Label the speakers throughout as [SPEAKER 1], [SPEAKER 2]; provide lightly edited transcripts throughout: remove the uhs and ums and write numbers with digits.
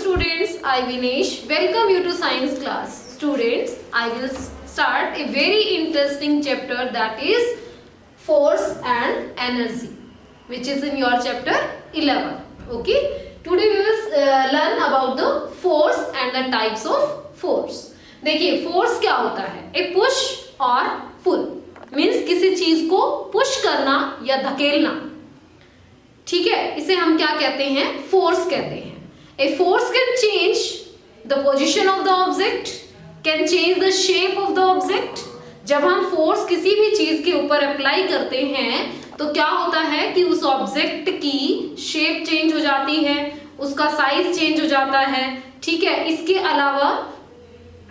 [SPEAKER 1] students, I Vinesh welcome you to science class. Students, I will start a very interesting chapter, that is force and energy, which is in your chapter 11. Okay, today we will learn about the force and the types of force. देखिए force क्या होता है, एक push और pull means किसी चीज को push करना या धकेलना, ठीक है, इसे हम क्या कहते हैं, फोर्स कहते हैं. A force can change the position of the object, can change the shape of the object. जब हम फोर्स किसी भी चीज के ऊपर अप्लाई करते हैं तो क्या होता है कि उस ऑब्जेक्ट की शेप चेंज हो जाती है, उसका साइज चेंज हो जाता है, ठीक है. इसके अलावा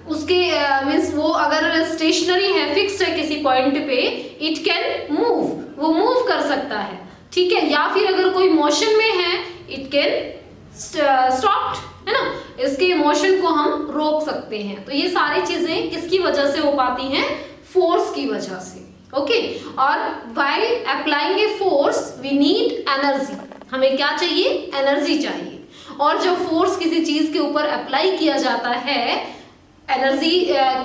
[SPEAKER 1] उसके मीन्स वो अगर स्टेशनरी है, फिक्स्ड है किसी पॉइंट पे, इट कैन मूव, वो मूव कर सकता है, ठीक है. या फिर अगर कोई मोशन में है, इट कैन स्टॉप, है ना, इसके मोशन को हम रोक सकते हैं. तो ये सारी चीजें किसकी वजह से हो पाती हैं, फोर्स की वजह से. ओके, और while applying a force we need energy, हमें क्या चाहिए, एनर्जी चाहिए. और जब फोर्स किसी चीज के ऊपर अप्लाई किया जाता है एनर्जी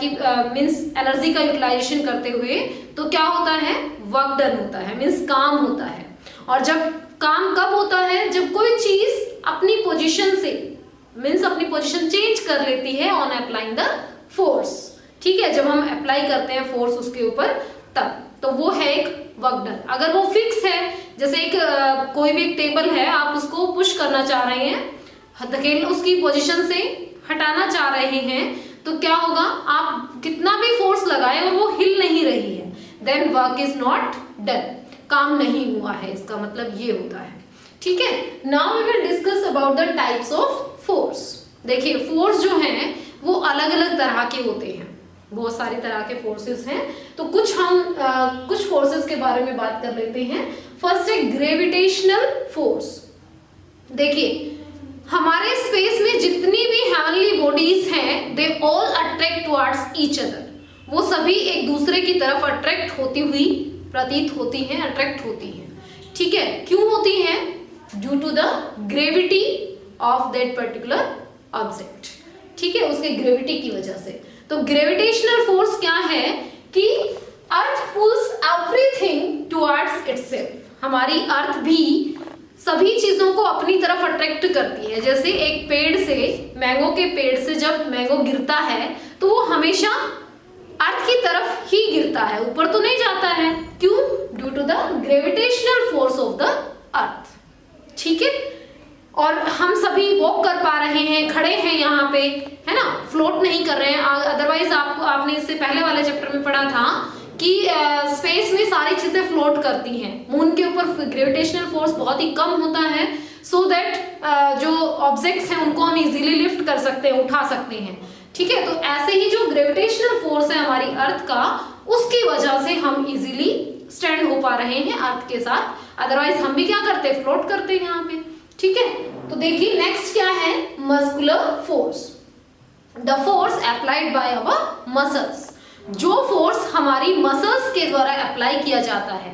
[SPEAKER 1] की मीन्स एनर्जी का यूटिलाइजेशन करते हुए, तो क्या होता है, वर्क डन होता है, मीन्स काम होता है. और जब काम कब होता है, जब कोई चीज अपनी पोजीशन से मीन्स अपनी पोजीशन चेंज कर लेती है ऑन अप्लाइंग द फोर्स, ठीक है. जब हम अप्लाई करते हैं फोर्स उसके ऊपर तब, तो वो है एक वर्क डन. अगर वो फिक्स है, जैसे एक कोई भी एक टेबल है, आप उसको पुश करना चाह रहे हैं, धकेल उसकी पोजीशन से हटाना चाह रहे हैं, तो क्या होगा, आप कितना भी फोर्स लगाए और वो हिल नहीं रही है, then work is not done, काम नहीं हुआ है, इसका मतलब ये होता है, ठीक है. Now we will discuss about the types of force. देखिए फोर्स जो हैं वो अलग अलग तरह के होते हैं, बहुत सारी तरह के फोर्सेस हैं. तो कुछ हम कुछ फोर्सेस के बारे में बात कर लेते हैं. फर्स्ट है ग्रेविटेशनल फोर्स. देखिए हमारे स्पेस में जितनी भी हेवनली बॉडीज हैं, they all attract towards each other, वो सभी एक दूसरे की तरफ अट्रैक्ट होती हुई प्रतीत होती हैं, अट्रैक्ट होती हैं, ठीक है. क्यों होती हैं, due to the gravity of that particular object, ठीक है, उसके ग्रेविटी की वजह से. तो ग्रेविटेशनल फोर्स क्या है कि अर्थ पुल्स एवरीथिंग टुवर्ड्स इटसेल्फ, हमारी अर्थ भी सभी चीजों को अपनी तरफ अट्रैक्ट करती है. जैसे एक पेड़ से, मैंगो के पेड़ से जब मैंगो गिरता है तो वो हमेशा अर्थ की तरफ ही गिरता है, ऊपर तो नहीं जाता है. क्यों, due to the gravitational force of the earth, ठीक है. और हम सभी वॉक कर पा रहे हैं, खड़े हैं यहाँ पे, है ना, फ्लोट नहीं कर रहे हैं. अदरवाइज आपने इससे पहले वाले चैप्टर में पढ़ा था कि स्पेस में सारी चीजें फ्लोट करती हैं, मून के ऊपर ग्रेविटेशनल फोर्स बहुत ही कम होता है, सो दैट जो ऑब्जेक्ट्स हैं उनको हम इजीली लिफ्ट कर सकते हैं, उठा सकते हैं, ठीक है. तो ऐसे ही जो ग्रेविटेशनल फोर्स है हमारी अर्थ का, उसकी वजह से हम इजीली स्टैंड हो पा रहे हैं अर्थ के साथ. अदरवाइज हम भी क्या करते हैं, फ्लोट करते हैं यहाँ पे, ठीक है. तो देखिए नेक्स्ट क्या है, muscular force. The force applied by our muscles, जो फोर्स हमारी मसल्स के द्वारा अप्लाई किया जाता है.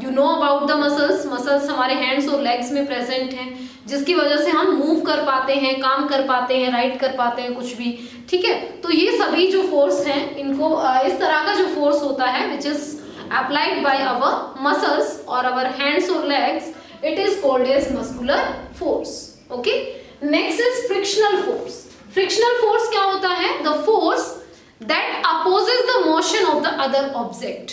[SPEAKER 1] You know about the muscles, muscles हमारे हैंड्स और लेग्स में प्रेजेंट हैं, जिसकी वजह से हम मूव कर पाते हैं, काम कर पाते हैं, राइट कर पाते हैं, कुछ भी, ठीक है. तो ये सभी जो फोर्स हैं, इनको इस तरह का जो फोर्स होता है which is applied by our muscles और आवर हैंड्स और legs, it is called as muscular force. Okay, next is frictional force. Frictional force क्या होता है, the force that opposes the motion of the other object.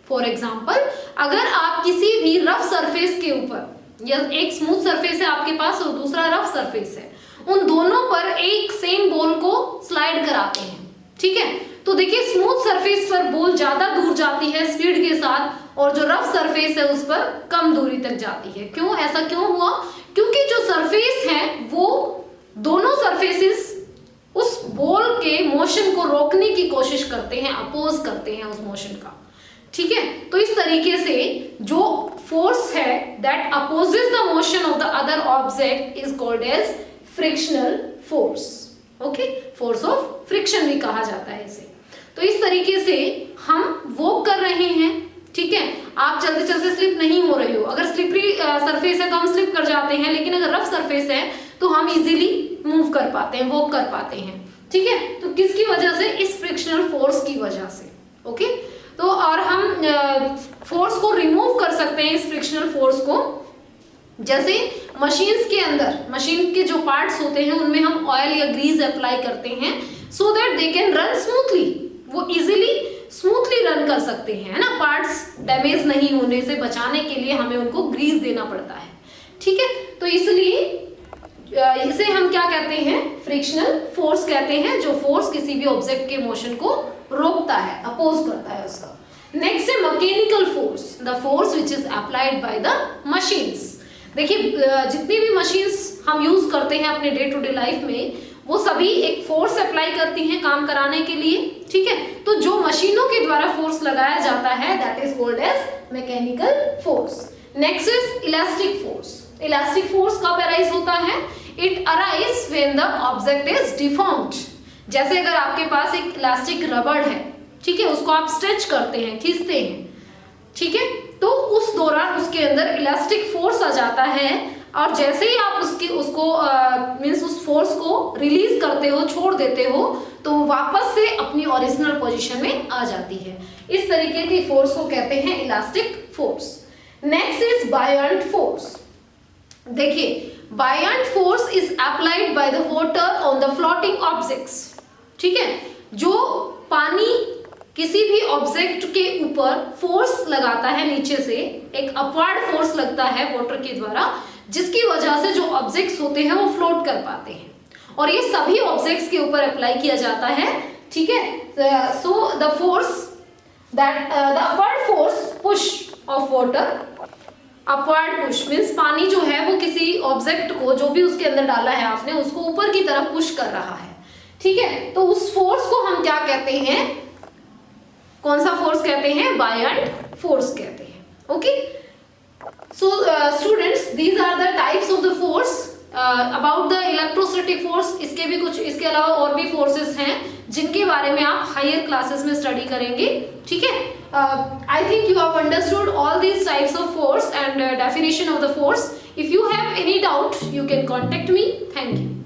[SPEAKER 1] For example, अगर आप किसी भी rough surface के ऊपर, या एक स्मूथ सरफेस है आपके पास और दूसरा रफ सरफेस है, उन दोनों पर एक सेम बॉल को स्लाइड कराते हैं, ठीक है. तो देखिए स्मूथ सरफेस पर बॉल ज्यादा दूर जाती है स्पीड के साथ, और जो रफ सरफेस है उस पर कम दूरी तक जाती है. क्यों, ऐसा क्यों हुआ, क्योंकि जो सरफेस है वो दोनों सरफेसेस उस बॉल के मोशन को रोकने की कोशिश करते हैं, अपोज करते हैं उस मोशन का, ठीक है. तो इस तरीके से जो फोर्स है that opposes the motion of the other object is called as frictional force. Okay, force of friction भी कहा जाता है इसे. तो इस तरीके से हम वॉक कर रहे हैं, ठीक है, आप चलते चलते स्लिप नहीं हो रहे हो. अगर स्लिपरी सरफेस है तो हम स्लिप कर जाते हैं, लेकिन अगर रफ सरफेस है तो हम इजीली मूव कर पाते हैं, वॉक कर पाते हैं, ठीक है। तो किसकी वजह से? इस फ्रिक्शनल फोर्स की वजह से, ओके। तो और हम फोर्स को रिमूव कर सकते हैं, इस फ्रिक्शनल फोर्स को, जैसे मशीन्स के अंदर, मशीन के जो पार्ट्स होते हैं उनमें हम ऑयल या ग्रीस अप्लाई करते हैं so that they can run smoothly, वो इजीली स्मूथली रन कर सकते हैं, है ना। पार्ट्स डैमेज नहीं होने से बचाने के लिए हमें उनको ग्रीस देना पड़ता है, ठीक है। तो इसलिए इसे हम क्या कहते हैं? फ्रिक्शनल फोर्स कहते हैं, जो फोर्स किसी भी ऑब्जेक्ट के मोशन को रोकता है, अपोज करता है उसका। नेक्स्ट है mechanical force, the force which is applied by the machines. देखिए जितनी भी मशीन्स हम यूज करते हैं अपने डे टू डे लाइफ में, वो सभी एक फोर्स अप्लाई करती हैं काम कराने के लिए, ठीक है। तो जो मशीनों के द्वारा फोर्स लगाया जाता है that is called as mechanical force. Next is elastic force. Elastic force कब अराइज होता है? It arise when the object is deformed. जैसे अगर आपके पास एक इलास्टिक रबड़ है, ठीक है, उसको आप स्ट्रेच करते हैं, खींचते हैं, ठीक है, तो उस दौरान उसके अंदर इलास्टिक फोर्स आ जाता है, और जैसे ही आप उसको मींस उस फोर्स को रिलीज करते हो, छोड़ देते हो, तो वापस से अपनी ओरिजिनल पोजीशन में आ जाती है। इस तरीके की फोर्स को कहते हैं elastic force. Next is buoyant force. देखिए buoyant force is applied by the water on the floating objects, ठीक है। जो पानी किसी भी ऑब्जेक्ट के ऊपर फोर्स लगाता है नीचे से, एक अपवर्ड फोर्स लगता है वाटर के द्वारा, जिसकी वजह से जो ऑब्जेक्ट्स होते हैं वो फ्लोट कर पाते हैं, और ये सभी ऑब्जेक्ट्स के ऊपर अप्लाई किया जाता है, ठीक है। So the force that the upward force push of water, upward push means पानी जो है वो किसी ऑब्जेक्ट को, जो भी उसके अंदर डाला है आपने, उसको ऊपर की तरफ पुश कर रहा है, ठीक है। तो उस फोर्स को हम क्या कहते हैं? कौन सा फोर्स कहते हैं? बायंट फोर्स कहते हैं, okay. So students, these are the types of the force about the electrostatic force. इसके भी कुछ, इसके अलावा और भी फोर्सेस हैं जिनके बारे में आप हायर क्लासेस में स्टडी करेंगे, ठीक है। I think you have understood all these types of force and definition of the force. If you have any doubt, you can contact me. Thank you.